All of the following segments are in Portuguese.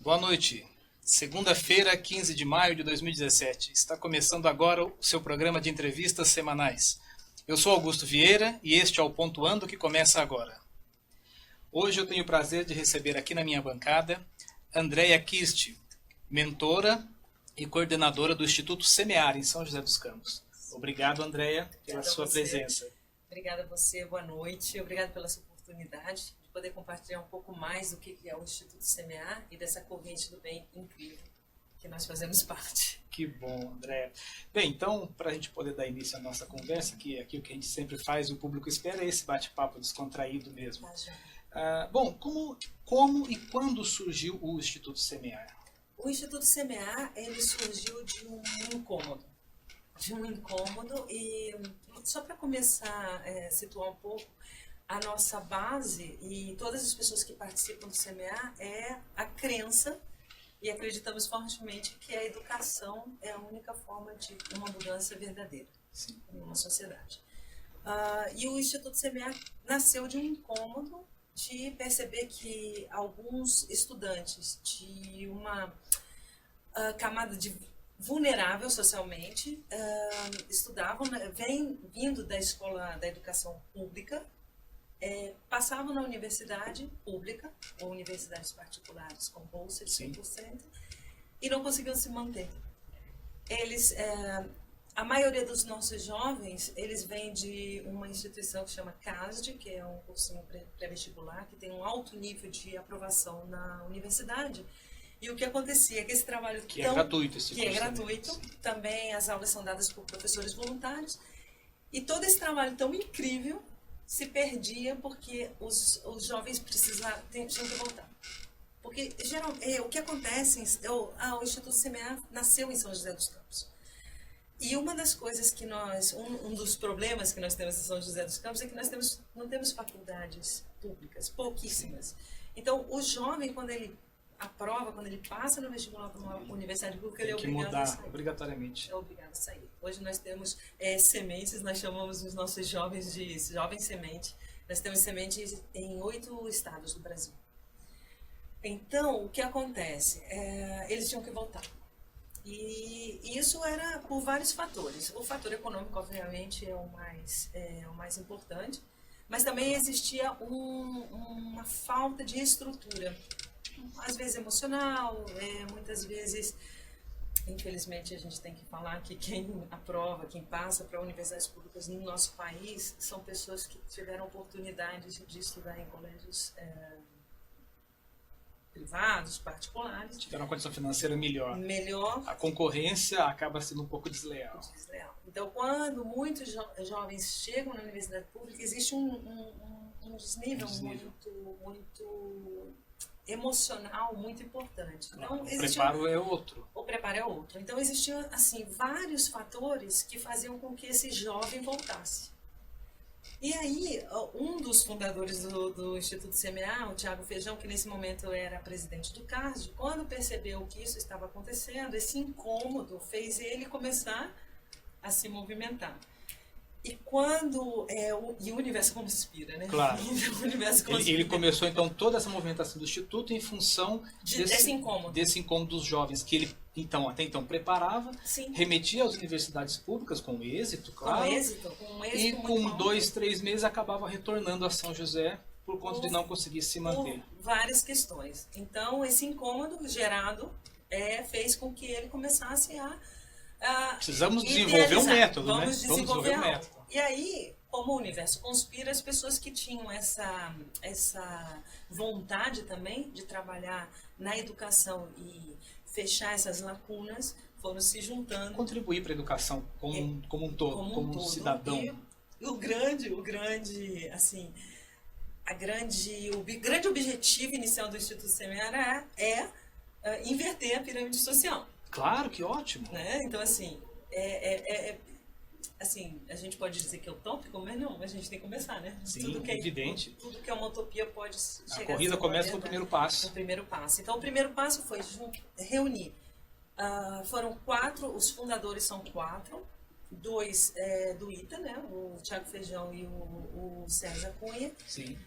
Boa noite. Segunda-feira, 15 de maio de 2017. Está começando agora o seu programa de entrevistas semanais. Eu sou Augusto Vieira e este é o Pontuando que começa agora. Hoje eu tenho o prazer de receber aqui na minha bancada Andréia Kirst, mentora e coordenadora do Instituto Semear em São José dos Campos. Obrigado, Andréia, pela sua presença. Obrigada a você, boa noite. Obrigada pela sua oportunidade de poder compartilhar um pouco mais do que é o Instituto Semear e dessa corrente do bem incrível que nós fazemos parte. Que bom, Andréia. Bem, então, para a gente poder dar início à nossa conversa, que aqui o que a gente sempre faz e o público espera é esse bate-papo descontraído mesmo. Bom, como e quando surgiu o Instituto Semear? O Instituto Semear, ele surgiu de um incômodo. E só para começar a situar um pouco, a nossa base e todas as pessoas que participam do Semear é a crença e acreditamos fortemente que a educação é a única forma de uma mudança verdadeira em uma sociedade. E o Instituto Semear nasceu de um incômodo de perceber que alguns estudantes de uma camada vulnerável socialmente estudavam, vindo da escola da educação pública, passavam na universidade pública ou universidades particulares com bolsa de 100% e não conseguiam se manter. A maioria dos nossos jovens, eles vêm de uma instituição que se chama CASD, que é um cursinho pré-vestibular, que tem um alto nível de aprovação na universidade. E o que acontecia é que esse trabalho é gratuito, também as aulas são dadas por professores voluntários, e todo esse trabalho tão incrível se perdia porque os jovens tinham que voltar. Porque o que acontece, o Instituto Semear nasceu em São José dos Campos. E uma das coisas que um dos problemas que nós temos em São José dos Campos é que nós não temos faculdades públicas, pouquíssimas. Então, o jovem, quando ele passa no vestibular para uma universidade pública, ele é obrigado a sair. Obrigatoriamente. É obrigado a sair. Hoje nós temos sementes, nós chamamos os nossos jovens de jovem semente. Nós temos sementes em 8 estados do Brasil. Então, o que acontece? Eles tinham que voltar. E isso era por vários fatores. O fator econômico, obviamente, é o mais importante, mas também existia uma falta de estrutura. Às vezes emocional, muitas vezes, infelizmente, a gente tem que falar que quem passa para universidades públicas no nosso país são pessoas que tiveram oportunidade de estudar em colégios privados, particulares. Tiveram uma condição financeira melhor. A concorrência acaba sendo um pouco desleal. Então, quando muitos jovens chegam na universidade pública, existe um desnível muito emocional muito importante. Então, o preparo é outro. O preparo é outro. Então, existiam assim, vários fatores que faziam com que esse jovem voltasse. E aí, um dos fundadores do Instituto Semear, o Thiago Feijão, que nesse momento era presidente do CASD, quando percebeu que isso estava acontecendo, esse incômodo fez ele começar a se movimentar. E quando o universo conspira, né? Claro. O universo conspira. Ele começou então toda essa movimentação do Instituto em função desse incômodo dos jovens que ele até então preparava, remetia às universidades públicas com êxito, claro. Com êxito e com 2, 3 meses acabava retornando a São José por conta de não conseguir se manter. Por várias questões. Então esse incômodo gerado fez com que ele começasse a precisamos desenvolver um método, né? Vamos desenvolver um método. E aí, como o universo conspira, as pessoas que tinham essa vontade também de trabalhar na educação e fechar essas lacunas foram se juntando. Contribuir para a educação como um todo, como um cidadão. E o grande objetivo inicial do Instituto Semear é inverter a pirâmide social. Claro, que ótimo. Né? Então, assim, a gente pode dizer que é utópico, mas não, a gente tem que começar, né? Sim, tudo que é evidente. Tudo que é uma utopia pode chegar a corrida começa no primeiro passo. Então, o primeiro passo foi reunir. Foram 4, os fundadores são 4, 2 do ITA, né? O Thiago Feijão e o César Cunha. Sim.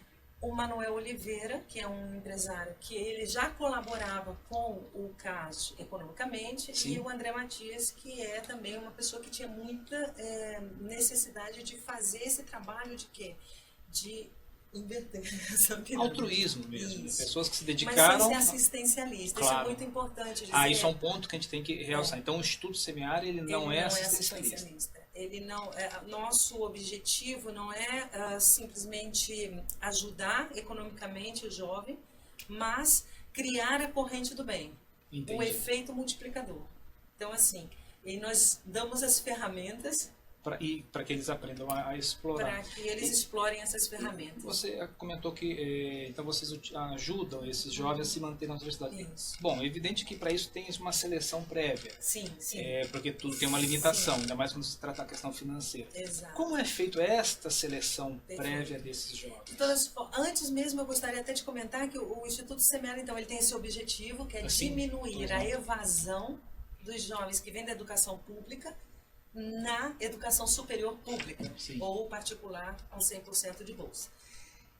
o Manuel Oliveira, que é um empresário que ele já colaborava com o CAS economicamente, Sim. e o André Matias, que é também uma pessoa que tinha muita necessidade de fazer esse trabalho de quê? De inverter essa pirâmide. Altruísmo mesmo. Isso. Pessoas que se Mas dedicaram... sem ser assistencialista. Claro. Isso é muito importante dizer. Isso é um ponto que a gente tem que realçar. Então, o Instituto Semear, ele não é assistencialista. Ele não, nosso objetivo não é simplesmente ajudar economicamente o jovem, mas criar a corrente do bem, Entendi. o efeito multiplicador. Então, assim, e nós damos as ferramentas para que eles aprendam a explorar. para que eles explorem essas ferramentas. Você comentou que então vocês ajudam esses jovens a se manterem na universidade. Isso. Bom, é evidente que para isso tem uma seleção prévia. Sim, sim. Porque tudo tem uma limitação, Sim. ainda mais quando se trata da questão financeira. Exato. Como é feito esta seleção prévia desses jovens? De todas formas, antes mesmo eu gostaria até de comentar que o Instituto Semear, então, ele tem esse objetivo, que é diminuir a evasão dos jovens que vêm da educação pública na educação superior pública, Sim. ou particular com 100% de bolsa.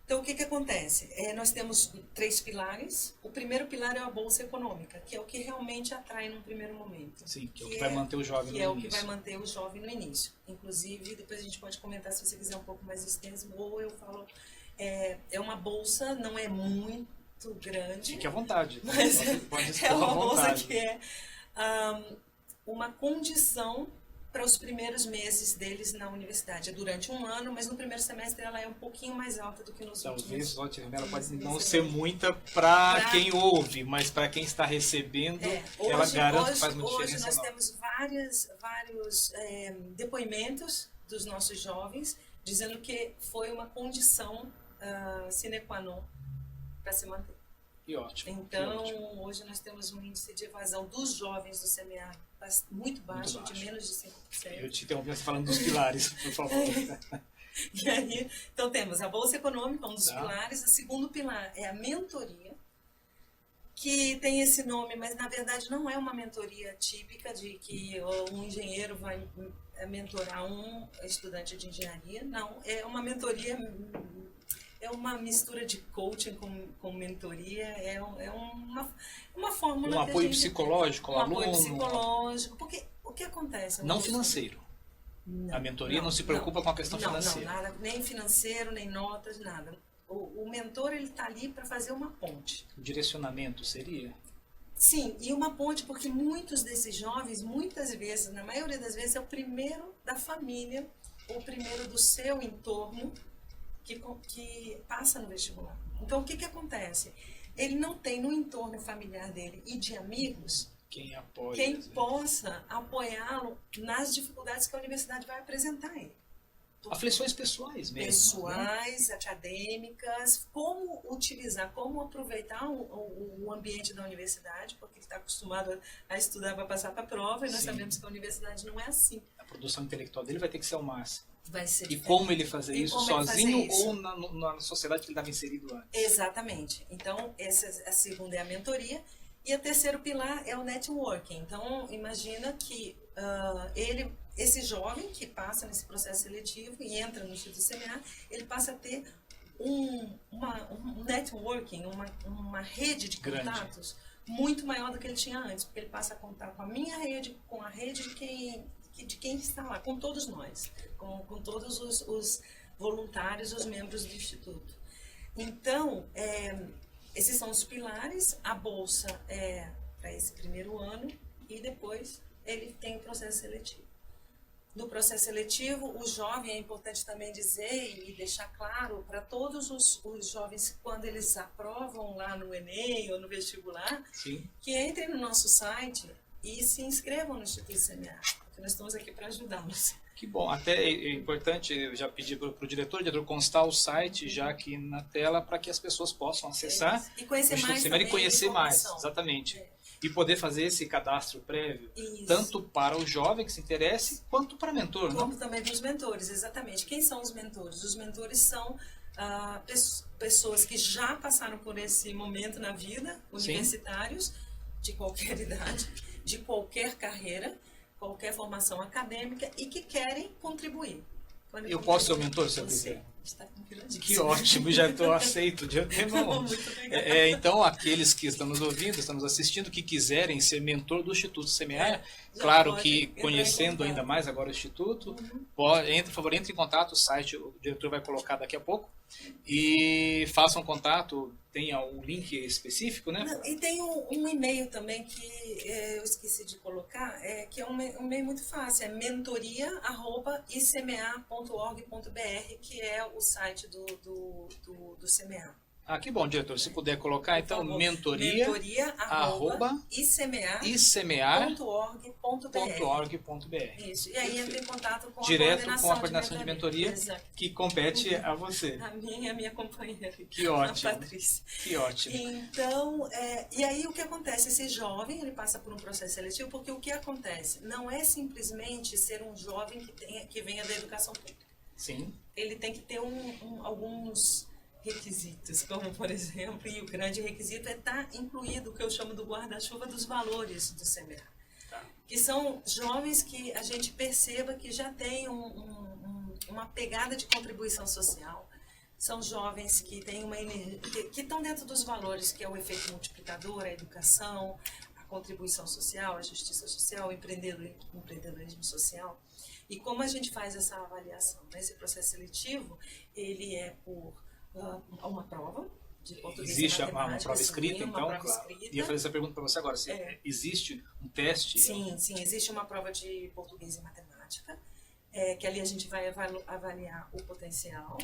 Então, o que acontece? Nós temos 3 pilares. O primeiro pilar é a bolsa econômica, que é o que realmente atrai num primeiro momento. Sim, que é o que vai manter o jovem no início. Que é o que vai manter o jovem no início. Inclusive, depois a gente pode comentar, se você quiser um pouco mais extenso, ou eu falo, é uma bolsa, não é muito grande. Fique à vontade. Mas pode é uma bolsa que é uma condição para os primeiros meses deles na universidade. É durante um ano, mas no primeiro semestre ela é um pouquinho mais alta do que nos últimos. Talvez ela pode não ser muita para quem ouve, mas para quem está recebendo, ela garante que faz uma diferença. Hoje nós temos vários depoimentos dos nossos jovens dizendo que foi uma condição sine qua non para se manter. Que ótimo. Então, que ótimo. Hoje nós temos um índice de evasão dos jovens do CMA muito baixo, de menos de 5%. Eu te interrompi falando dos pilares, por favor. E aí, então temos a Bolsa Econômica, um dos pilares. O segundo pilar é a mentoria, que tem esse nome, mas na verdade não é uma mentoria típica de que um engenheiro vai mentorar um estudante de engenharia. Não, é uma mentoria... É uma mistura de coaching com mentoria, é uma fórmula. Um apoio psicológico ao aluno? Um apoio psicológico, porque o que acontece? Não financeiro. Não, a mentoria não se preocupa com a questão financeira. Não, nada, nem financeiro, nem notas, nada. O mentor, ele está ali para fazer uma ponte. O direcionamento seria? Sim, e uma ponte porque muitos desses jovens, muitas vezes, na maioria das vezes, é o primeiro da família, ou o primeiro do seu entorno, que passa no vestibular. Então, o que acontece? Ele não tem no entorno familiar dele e de amigos quem possa apoiá-lo nas dificuldades que a universidade vai apresentar a ele. Aflições pessoais mesmo. Pessoais, acadêmicas, como utilizar, como aproveitar o ambiente da universidade, porque ele está acostumado a estudar para passar para a prova, e nós sabemos que a universidade não é assim. A produção intelectual dele vai ter que ser ao máximo. Vai ser e como ele fazer isso sozinho ou na sociedade que ele estava inserido antes? Exatamente. Então, a segunda é a mentoria. E o terceiro pilar é o networking. Então, imagina que esse jovem que passa nesse processo seletivo e entra no Instituto CMA, ele passa a ter um networking, uma rede de contatos muito maior do que ele tinha antes, porque ele passa a contar com a minha rede, com a rede de quem está lá, com todos nós, com todos os voluntários, os membros do Instituto. Então, esses são os pilares. A bolsa é para esse primeiro ano e depois ele tem o processo seletivo. No processo seletivo, o jovem, é importante também dizer e deixar claro para todos os jovens, quando eles aprovam lá no Enem ou no vestibular, que entrem no nosso site e se inscrevam no Instituto CMA, porque nós estamos aqui para ajudá-los. Que bom. Até é importante, eu já pedi para o diretor constar o site já aqui na tela para que as pessoas possam acessar e conhecer mais também, e conhecer mais, exatamente. E poder fazer esse cadastro prévio, tanto para o jovem que se interesse, quanto para o mentor. Como também para os mentores, exatamente. Quem são os mentores? Os mentores são pessoas que já passaram por esse momento na vida, universitários, de qualquer idade, de qualquer carreira, qualquer formação acadêmica e que querem contribuir. Eu posso ser o mentor, se eu quiser? Está convidadíssimo. Que ótimo, já estou aceito de antemão. Muito obrigada. Então, aqueles que estão nos ouvindo, estão nos assistindo, que quiserem ser mentor do Instituto Semear, Já claro pode que entrar em conhecendo contato. ainda mais agora o Instituto, Uhum. por favor, entre em contato, o site o diretor vai colocar daqui a pouco, e façam contato, tem um link específico, né? Não, e tem um e-mail também que eu esqueci de colocar, que é um e-mail muito fácil, é mentoria@icma.org.br, que é o site do CMA. Ah, que bom, diretor, se puder colocar, então, Por favor, mentoria@icma.org.br. Isso, e aí entra em contato com Direto a com a coordenação de mentoria, Exato. que compete a você. A minha companheira, Que a ótimo, Patrícia. que ótimo. Então, e aí o que acontece? Esse jovem, ele passa por um processo seletivo, porque o que acontece? Não é simplesmente ser um jovem que venha da educação pública. Sim. Ele tem que ter alguns requisitos, como por exemplo, e o grande requisito é estar incluído o que eu chamo do guarda-chuva dos valores do CMA. Tá. Que são jovens que a gente perceba que já têm uma pegada de contribuição social. São jovens que têm que estão dentro dos valores, que é o efeito multiplicador, a educação, a contribuição social, a justiça social, o empreendedorismo social. E como a gente faz essa avaliação? Esse processo seletivo, ele é por uma prova de português. Existe e uma matemática, prova escrita, uma então? prova escrita. Ia fazer essa pergunta para você agora. Se existe um teste? Sim, existe uma prova de português e matemática, que ali a gente vai avaliar o potencial.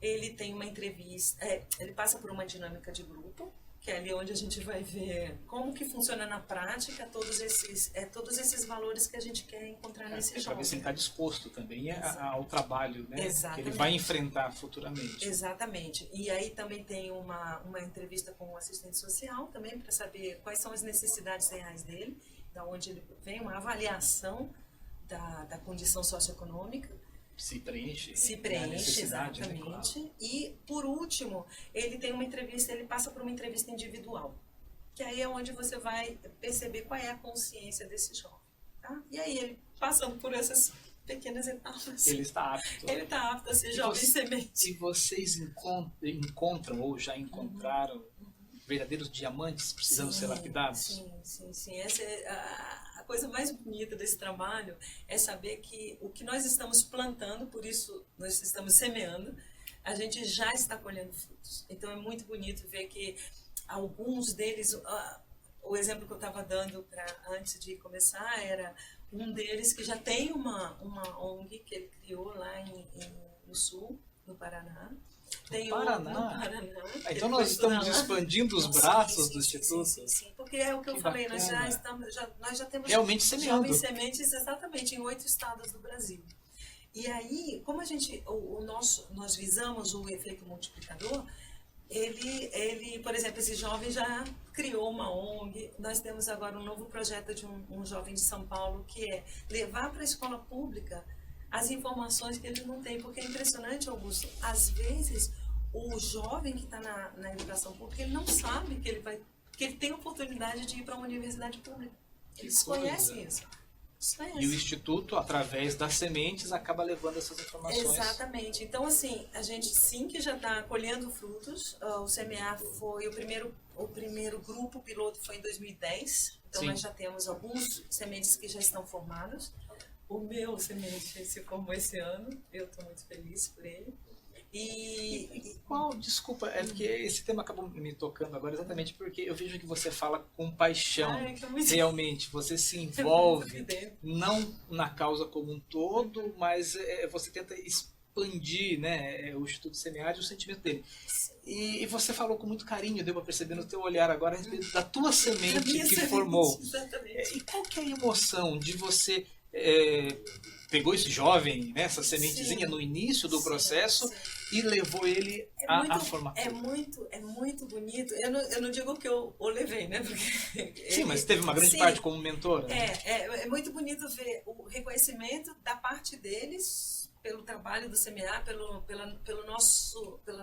Ele tem uma entrevista, ele passa por uma dinâmica de grupo, que é ali onde a gente vai ver como que funciona na prática todos esses valores que a gente quer encontrar nesse Para jovem. ver se ele está disposto também ao trabalho, né? Exatamente. Que ele vai enfrentar futuramente. Exatamente. E aí também tem uma entrevista com o assistente social também para saber quais são as necessidades reais dele, da onde ele vem, uma avaliação da condição socioeconômica. Se preenche. A necessidade, exatamente. Né? Claro. E, por último, ele tem uma entrevista, ele passa por uma entrevista individual, que aí é onde você vai perceber qual é a consciência desse jovem. Tá? E aí, ele passando por essas pequenas etapas. Ele está apto. Ele está apto a ser jovem semente. E vocês encontram ou já encontraram verdadeiros diamantes precisando ser lapidados? Sim. Essa é a coisa mais bonita desse trabalho, é saber que o que nós estamos plantando, por isso nós estamos semeando, a gente já está colhendo frutos. Então é muito bonito ver que alguns deles, o exemplo que eu estava dando antes de começar era um deles que já tem uma ONG que ele criou lá no sul, no Paraná. Tem Paraná. No Paraná. Então nós estamos expandindo os braços do Instituto. Sim, porque é o que eu falei, nós já temos realmente semeando. Jovens sementes exatamente em 8 estados do Brasil. E aí, como nós visamos o efeito multiplicador, ele, por exemplo, esse jovem já criou uma ONG. Nós temos agora um novo projeto de um jovem de São Paulo, que é levar para a escola pública as informações que ele não tem, porque é impressionante, Augusto, às vezes o jovem que está na educação pública, ele não sabe que ele tem a oportunidade de ir para uma universidade pública. Ele desconhece isso. E o Instituto, através das sementes, acaba levando essas informações. Exatamente. Então, assim, a gente sim que já está colhendo frutos. O CMA foi o primeiro grupo piloto foi em 2010. Então, nós já temos alguns sementes que já estão formados. O meu semente se formou esse ano, eu estou muito feliz por ele. Desculpa, é porque esse tema acabou me tocando agora exatamente porque eu vejo que você fala com paixão, realmente, você se envolve, não na causa como um todo, mas você tenta expandir, né, o Instituto Semear e o sentimento dele. E você falou com muito carinho, deu para perceber no teu olhar agora a respeito da tua semente que formou. Exatamente. E qual que é a emoção de você... pegou esse jovem, né, essa sementezinha no início do processo e levou ele à formatura. É muito bonito. Eu não digo que eu o levei, né? Sim, mas teve uma grande parte como mentora. Né? É muito bonito ver o reconhecimento da parte deles pelo trabalho do CMA, pela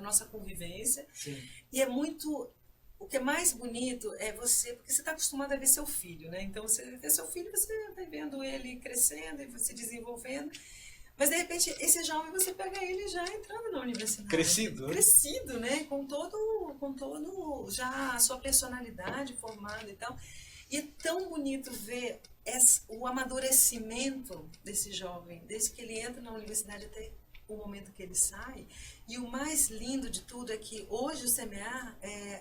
nossa convivência. Sim. E é muito... O que é mais bonito é você, porque você está acostumado a ver seu filho, né? Então, você vê seu filho, você vai vendo ele crescendo e se desenvolvendo. Mas, de repente, esse jovem, você pega ele já entrando na universidade. Crescido. Crescido, né? Com todo já a sua personalidade formada e tal. E é tão bonito ver o amadurecimento desse jovem, desde que ele entra na universidade até o momento que ele sai. E o mais lindo de tudo é que hoje o CMA,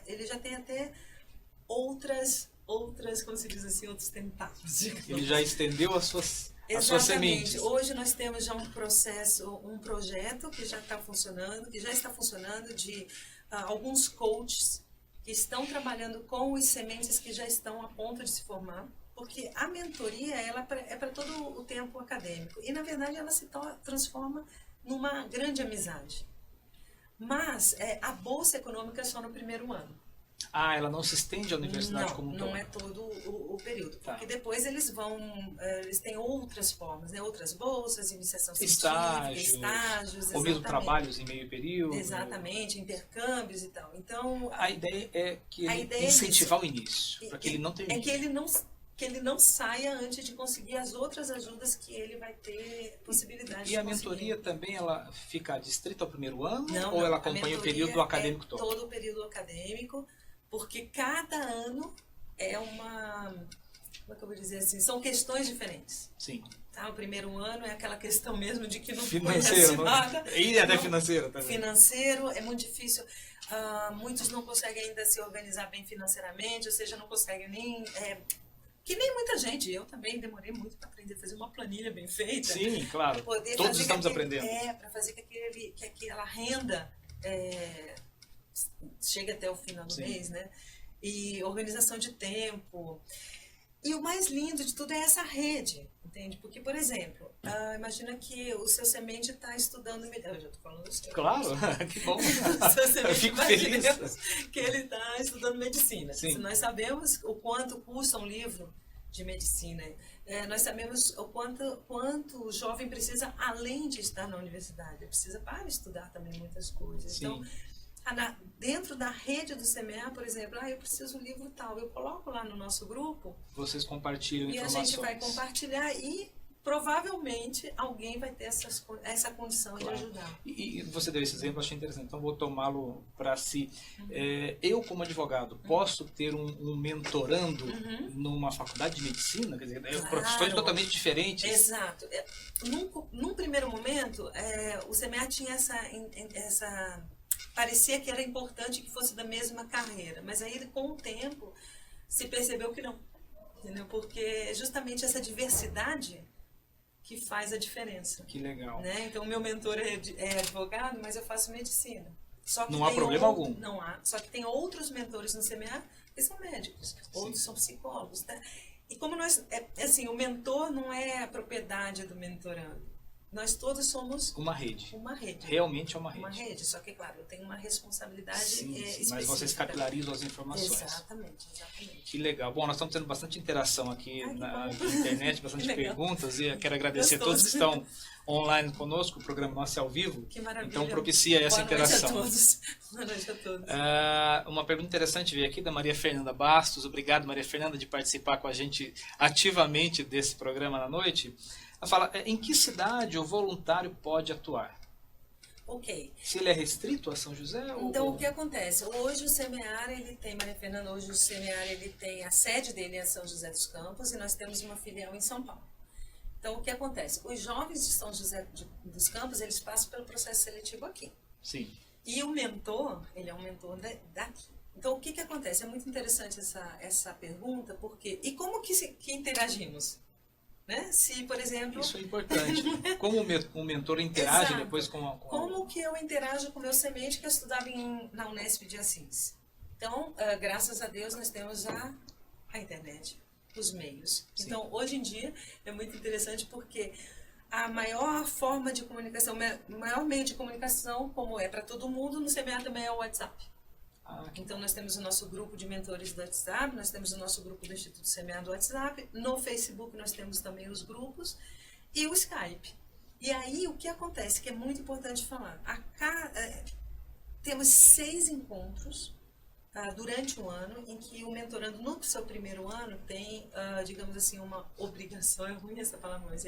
ele já tem até outras, como se diz assim, outros tentáculos. Ele já estendeu as suas sementes. Hoje nós temos já um projeto que já está funcionando, de alguns coaches que estão trabalhando com os sementes que já estão a ponto de se formar, porque a mentoria ela é para todo o tempo acadêmico e na verdade ela se transforma numa grande amizade. Mas a bolsa econômica é só no primeiro ano. Ela não se estende à universidade como um todo? Não é todo o período, porque depois eles têm outras formas, né? Outras bolsas, iniciação científica, estágios, ou mesmo trabalhos em meio período. Exatamente, intercâmbios e tal. Então, a ideia é que ele incentivar o início, para que ele não termine. É que ele não saia antes de conseguir as outras ajudas que ele vai ter possibilidade de conseguir. E a mentoria também, ela fica distrita ao primeiro ano? Não, ou ela acompanha o período acadêmico todo? Todo o período acadêmico, porque cada ano é como é que eu vou dizer assim, são questões diferentes. Sim. Tá? O primeiro ano é aquela questão mesmo de que não financeiro, conhece nada. E até financeiro também. Financeiro é muito difícil. Muitos não conseguem ainda se organizar bem financeiramente, ou seja, não conseguem nem... que nem muita gente, eu também demorei muito para aprender a fazer uma planilha bem feita. Sim, claro. Todos estamos aprendendo. Para fazer que aquela renda chegue até o final do mês, né? E organização de tempo. E o mais lindo de tudo é essa rede, entende? Porque, por exemplo, imagina que o seu semente está estudando... Eu já estou falando do seu. Claro, que bom. Eu fico feliz. Que ele está estudando medicina. Sim. Nós sabemos o quanto custa um livro de medicina. Nós sabemos o quanto o jovem precisa, além de estar na universidade. Precisa para estudar também muitas coisas. Sim. Então, dentro da rede do CMA, por exemplo, eu preciso um livro tal, eu coloco lá no nosso grupo. Vocês compartilham informações. E a gente vai compartilhar e provavelmente alguém vai ter essa condição de ajudar. E você deu esse exemplo, achei interessante, então vou tomá-lo para si. Eu, como advogado, posso ter um mentorando numa faculdade de medicina? Quer dizer, profissões totalmente diferentes. Exato. Num primeiro momento, o CMA tinha essa parecia que era importante que fosse da mesma carreira, mas aí com o tempo se percebeu que não, entendeu? Porque justamente essa diversidade que faz a diferença. Que legal. Né? Então, o meu mentor é advogado, mas eu faço medicina. Só que não há problema algum. Não há. Só que tem outros mentores no CMA que são médicos, outros são psicólogos. Tá? E como assim, o mentor não é a propriedade do mentorando. Nós todos somos uma rede. Uma rede. Realmente é uma rede. Uma rede, só que, claro, eu tenho uma responsabilidade específica. Mas vocês capilarizam as informações. Exatamente. Que legal. Bom, nós estamos tendo bastante interação aqui na internet, bastante perguntas, e eu quero agradecer a todos que estão online conosco, o programa nosso é ao vivo. Que maravilha. Então propicia essa interação. Boa noite a todos. Uma pergunta interessante veio aqui da Maria Fernanda Bastos. Obrigado, Maria Fernanda, de participar com a gente ativamente desse programa na noite. Ela fala, em que cidade o voluntário pode atuar? Ok. Se ele é restrito a São José? Então, o que acontece? Hoje o CMEAR, Maria Fernanda, hoje o CMEAR, ele tem, a sede dele é São José dos Campos e nós temos uma filial em São Paulo. Então, o que acontece? Os jovens de São José dos Campos, eles passam pelo processo seletivo aqui. Sim. E o mentor, ele é um mentor daqui. Então, o que acontece? É muito interessante essa pergunta, porque... E como que interagimos? Né? Se, por exemplo... Isso é importante. Como o mentor interage depois com Como que eu interajo com o meu semente que eu estudava na Unesp de Assis? Então, graças a Deus, nós temos a internet, os meios. Sim. Então, hoje em dia, é muito interessante porque a maior forma de comunicação, o maior meio de comunicação, como é para todo mundo, no CMA também é o WhatsApp. Então, nós temos o nosso grupo de mentores do WhatsApp, nós temos o nosso grupo do Instituto CMA do WhatsApp, no Facebook nós temos também os grupos e o Skype. E aí, o que acontece, que é muito importante falar, temos 6 encontros durante um ano, em que o mentorando no seu primeiro ano tem, digamos assim, uma obrigação, é ruim essa palavra, mas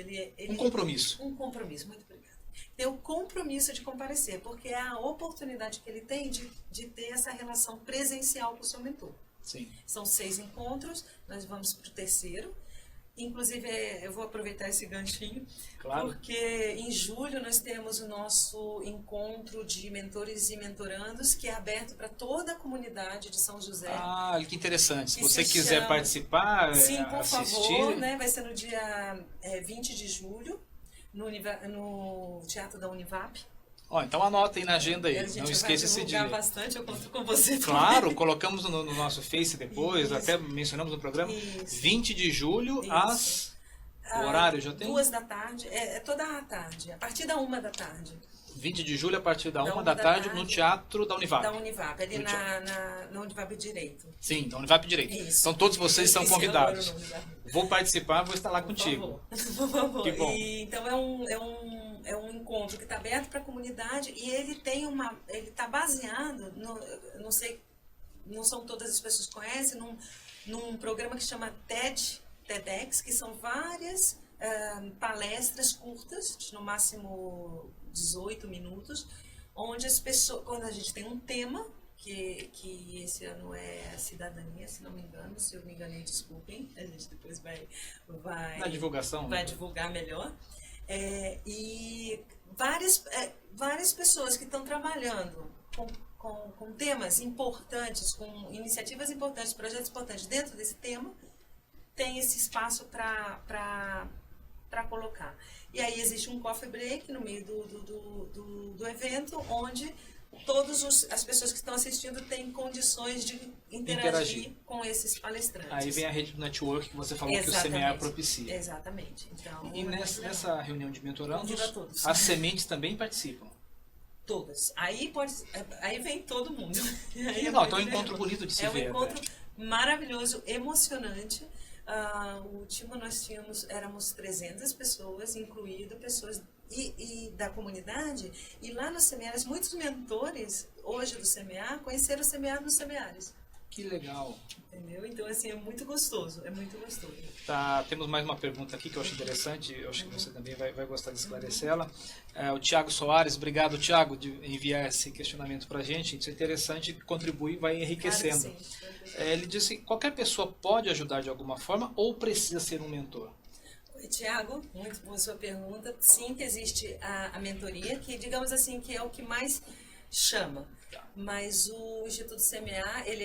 Um compromisso. Um compromisso, muito obrigada. Tem o compromisso de comparecer, porque é a oportunidade que ele tem de ter essa relação presencial com o seu mentor. Sim. São 6 encontros, nós vamos para o terceiro. Inclusive, eu vou aproveitar esse ganchinho, claro, porque em julho nós temos o nosso encontro de mentores e mentorandos, que é aberto para toda a comunidade de São José. Ah, que interessante. Se você quiser participar, sim, por assistir... favor, né? Vai ser no dia 20 de julho, no Teatro da Univap. Então anota aí na agenda aí, não esqueça esse dia. Bastante, eu conto com você também. Claro, colocamos no nosso Face depois, até mencionamos no programa. Isso. 20 de julho, o horário já tem? 2 da tarde, toda a tarde, a partir da 1 da tarde. 20 de julho, a partir da 1 da tarde, no Teatro da Univap. Da Univap, ali na Univap Direito. Sim, da Univap Direito. Isso. Então todos vocês estão convidados. Vou participar, vou estar lá contigo. Por favor. Que bom. Então é um encontro que está aberto para a comunidade e ele está baseado, não sei, não são todas as pessoas que conhecem, num programa que chama TEDx, que são várias palestras curtas, no máximo 18 minutos, onde as pessoas, quando a gente tem um tema, que esse ano é a cidadania, se não me engano, se eu me enganei, desculpem, a gente depois vai na divulgação, vai divulgar melhor, e várias pessoas que estão trabalhando com temas importantes, com iniciativas importantes, projetos importantes dentro desse tema, tem esse espaço para colocar. E aí existe um coffee break no meio do evento, onde todas as pessoas que estão assistindo têm condições de interagir com esses palestrantes. Aí vem a rede do network que você falou. Exatamente. Que o CMA propicia. Exatamente. Então, e nessa reunião de mentorandos, as sementes também participam? Todas. Aí vem todo mundo. Então é um encontro bonito de se ver. É um encontro maravilhoso, emocionante. O último nós éramos 300 pessoas, incluindo pessoas e da comunidade, e lá no Semeares, muitos mentores hoje do CMA conheceram o CMA nos Semeares. Que legal. Entendeu? Então, assim, é muito gostoso, Tá, temos mais uma pergunta aqui que eu acho interessante, eu acho que você também vai gostar de esclarecer ela. O Tiago Soares, obrigado, Tiago, de enviar esse questionamento para a gente. Isso é interessante, contribui e vai enriquecendo. Claro que sim. Ele disse que qualquer pessoa pode ajudar de alguma forma ou precisa ser um mentor? Oi, Tiago, muito boa sua pergunta. Sim, que existe a mentoria, que digamos assim, que é o que mais chama. Mas o Instituto CMA, ele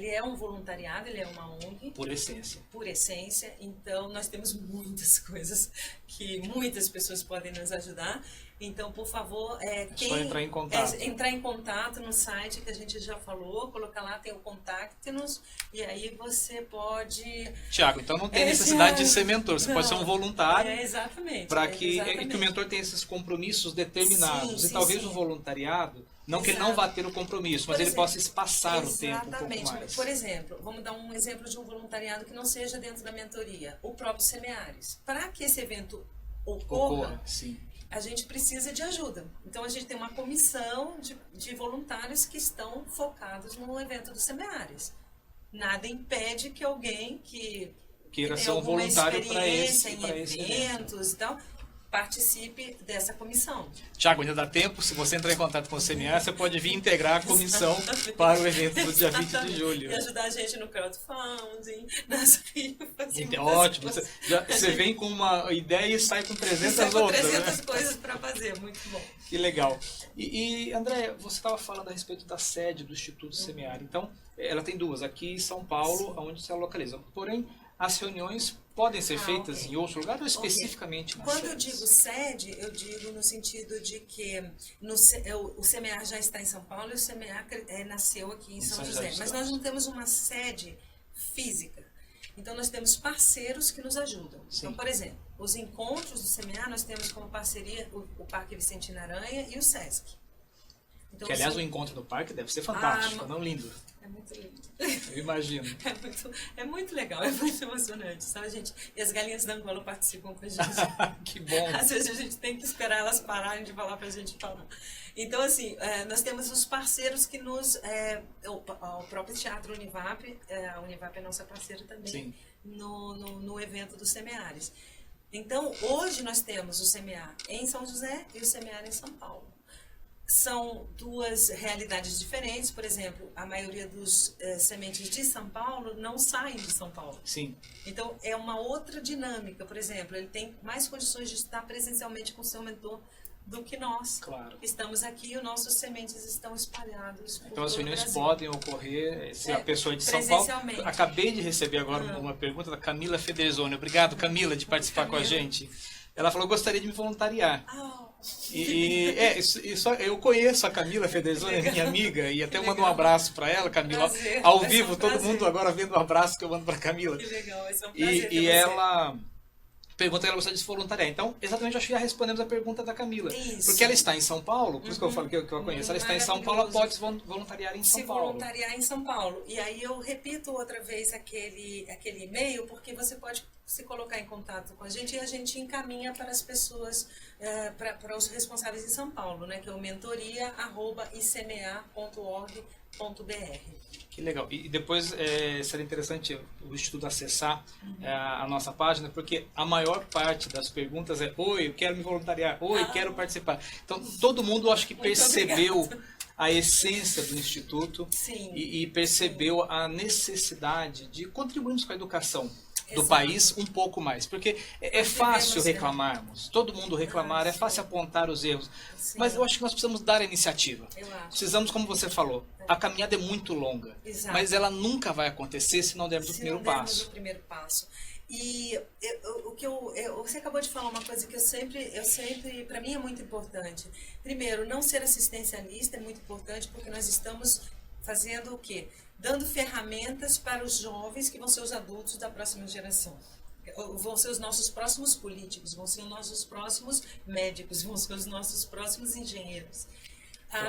é um voluntariado, ele é uma ONG. Por essência. Por essência. Então, nós temos muitas coisas que muitas pessoas podem nos ajudar. Então, por favor, só entrar em contato. Entrar em contato no site que a gente já falou, colocar lá, tem o Contact-nos, e aí você pode... Tiago, então não tem necessidade de ser mentor, você pode ser um voluntário. Exatamente. Para que o mentor tenha esses compromissos determinados. E talvez o voluntariado, não que ele não vá ter o compromisso, mas ele possa espaçar o tempo um pouco mais. Por exemplo, vamos dar um exemplo de um voluntariado que não seja dentro da mentoria, o próprio Semeares. Para que esse evento ocorra, sim, a gente precisa de ajuda. Então, a gente tem uma comissão de voluntários que estão focados no evento do Semeares. Nada impede que alguém que queira ser um voluntário para esse eventos e tal, participe dessa comissão. Tiago, ainda dá tempo, se você entrar em contato com o CMA, você pode vir integrar a comissão para o evento do dia 20 de julho. E ajudar a gente no crowdfunding, nas rifas. Ótimo, você vem com uma ideia e sai com 300 outras. 300 coisas para fazer, muito bom. Que legal. E André, você estava falando a respeito da sede do Instituto CMA. Então, ela tem duas, aqui em São Paulo, onde se localiza. Porém, as reuniões podem ser feitas em outro lugar ou especificamente na sede? Quando eu digo sede, eu digo no sentido de que o CMA já está em São Paulo e o CMA nasceu aqui em São José. Mas nós não temos uma sede física. Então, nós temos parceiros que nos ajudam. Sim. Então, por exemplo, os encontros do CMA, nós temos como parceria o Parque Vicentino Aranha e o SESC. Então, que, aliás, o encontro do parque deve ser fantástico, não lindo? É muito lindo. Eu imagino. É muito legal, é muito emocionante, sabe, gente? E as galinhas da Angola participam com a gente. Que bom. Às vezes a gente tem que esperar elas pararem de falar pra gente falar. Então, assim, nós temos os parceiros que nos... o próprio Teatro Univap, a Univap é nossa parceira também no evento dos Semeares. Então, hoje nós temos o Semear em São José e o Semear em São Paulo. São duas realidades diferentes. Por exemplo, a maioria dos sementes de São Paulo não saem de São Paulo. Sim. Então, é uma outra dinâmica. Por exemplo, ele tem mais condições de estar presencialmente com o seu mentor do que nós. Claro. Estamos aqui e os nossos sementes estão espalhados por Então as todo o reuniões Brasil. podem ocorrer se a pessoa é de São Paulo. Presencialmente. Acabei de receber agora uma pergunta da Camila Federzoni. Obrigado, Camila, de participar com a gente. Ela falou: gostaria de me voluntariar. Eu conheço a Camila Federzoni, é minha amiga, e até mando um abraço para ela, Camila. Prazer. Ao vivo, todo mundo agora vendo o abraço que eu mando para Camila. Que legal, vai ser um prazer. E ela pergunta que ela gostaria de se voluntariar. Então, exatamente, acho que já respondemos a pergunta da Camila. Isso. Porque ela está em São Paulo, por isso que eu falo que eu a conheço. Ela está em São Paulo, ela pode se voluntariar em São Paulo. Se voluntariar em São Paulo. E aí eu repito outra vez aquele e-mail, porque você pode se colocar em contato com a gente e a gente encaminha para as pessoas, para os responsáveis em São Paulo, né? Que é o mentoria@icma.org.br. Que legal. E depois seria interessante o Instituto acessar a nossa página, porque a maior parte das perguntas é: oi, eu quero me voluntariar, oi, quero participar. Então, todo mundo, acho que percebeu a essência do Instituto e percebeu a necessidade de contribuirmos com a educação do país um pouco mais, porque é fácil reclamarmos, todo mundo reclamar, é fácil apontar os erros, mas eu acho que nós precisamos dar a iniciativa. Precisamos, como você falou, a caminhada é muito longa, mas ela nunca vai acontecer se não dermos o primeiro passo. E você acabou de falar uma coisa que eu sempre, para mim é muito importante. Primeiro, não ser assistencialista é muito importante, porque nós estamos fazendo o quê? Dando ferramentas para os jovens que vão ser os adultos da próxima geração. Vão ser os nossos próximos políticos, vão ser os nossos próximos médicos, vão ser os nossos próximos engenheiros.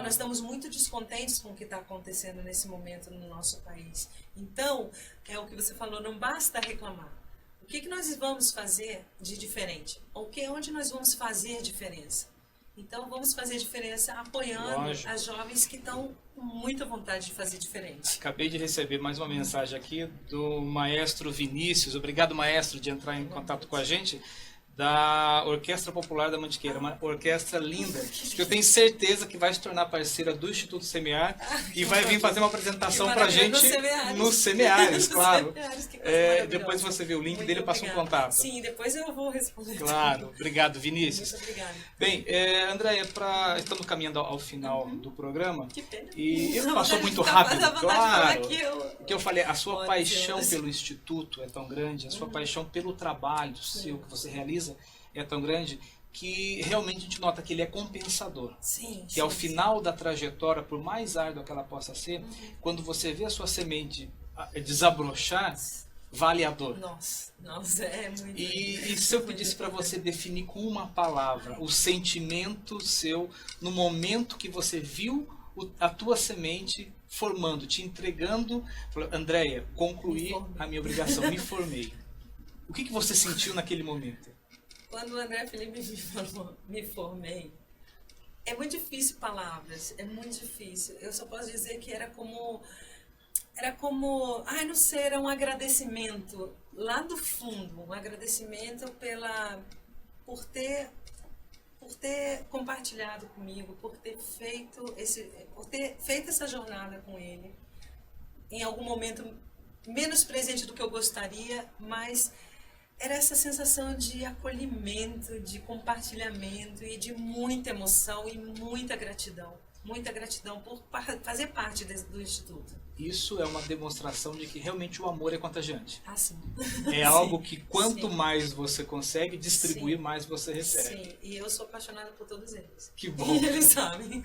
Nós estamos muito descontentes com o que está acontecendo nesse momento no nosso país. Então, é o que você falou, não basta reclamar. O que nós vamos fazer de diferente? Onde nós vamos fazer diferença? Então, vamos fazer diferença apoiando as jovens que estão com muita vontade de fazer diferente. Acabei de receber mais uma mensagem aqui do maestro Vinícius. Obrigado, maestro, de entrar em contato com a gente. Da Orquestra Popular da Mantiqueira, uma orquestra linda, que eu tenho certeza que vai se tornar parceira do Instituto Semear e vai vir fazer uma apresentação pra gente nos Semeares, claro. Depois você vê o link dele e passa um contato. Sim, depois eu vou responder. Claro, obrigado, Vinícius. Muito obrigada. Bem, Andréia, estamos caminhando ao final do programa. Que pena. E passou muito rápido, claro. Que eu falei, a sua paixão pelo Instituto é tão grande, a sua paixão pelo trabalho seu que você realiza é tão grande, que realmente a gente nota que ele é compensador. Que ao final da trajetória, por mais árdua que ela possa ser, quando você vê a sua semente desabrochar, vale a dor. Nossa, é muito. E se eu pedisse para você definir com uma palavra o sentimento seu no momento que você viu a tua semente formando, te entregando, falou: Andréia, concluí a minha obrigação, me formei. O que você sentiu naquele momento? Quando o André Felipe me formei, é muito difícil palavras, é muito difícil. Eu só posso dizer que era como, não sei, era um agradecimento lá do fundo, um agradecimento por ter compartilhado comigo, por ter feito essa jornada com ele. Em algum momento menos presente do que eu gostaria, mas era essa sensação de acolhimento, de compartilhamento e de muita emoção e muita gratidão. Muita gratidão por fazer parte do Instituto. Isso é uma demonstração de que realmente o amor é contagiante. Sim. É algo que quanto mais você consegue distribuir, mais você recebe. Sim, e eu sou apaixonada por todos eles. Que bom. E eles sabem.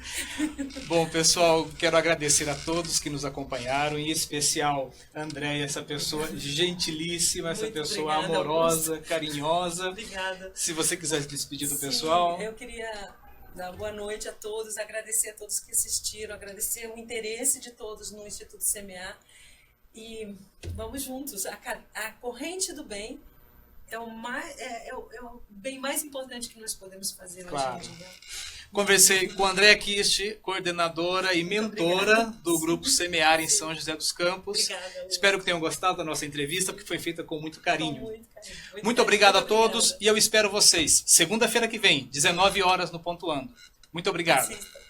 Bom, pessoal, quero agradecer a todos que nos acompanharam, em especial a Andréia, essa pessoa gentilíssima, essa pessoa amorosa, carinhosa. Obrigada. Se você quiser se despedir do pessoal. Eu queria dar boa noite a todos, agradecer a todos que assistiram, agradecer o interesse de todos no Instituto CMA. E vamos juntos. A corrente do bem é o bem mais importante que nós podemos fazer Claro. hoje em dia. Conversei com a Andréa Kist, coordenadora e mentora do Grupo Semear em São José dos Campos. Obrigada, Lu. Espero que tenham gostado da nossa entrevista, porque foi feita com muito carinho. Com muito carinho. Muito obrigado a Muito todos obrigada. e eu espero vocês segunda-feira que vem, 19 horas no Pontuando. Muito obrigado. Assista.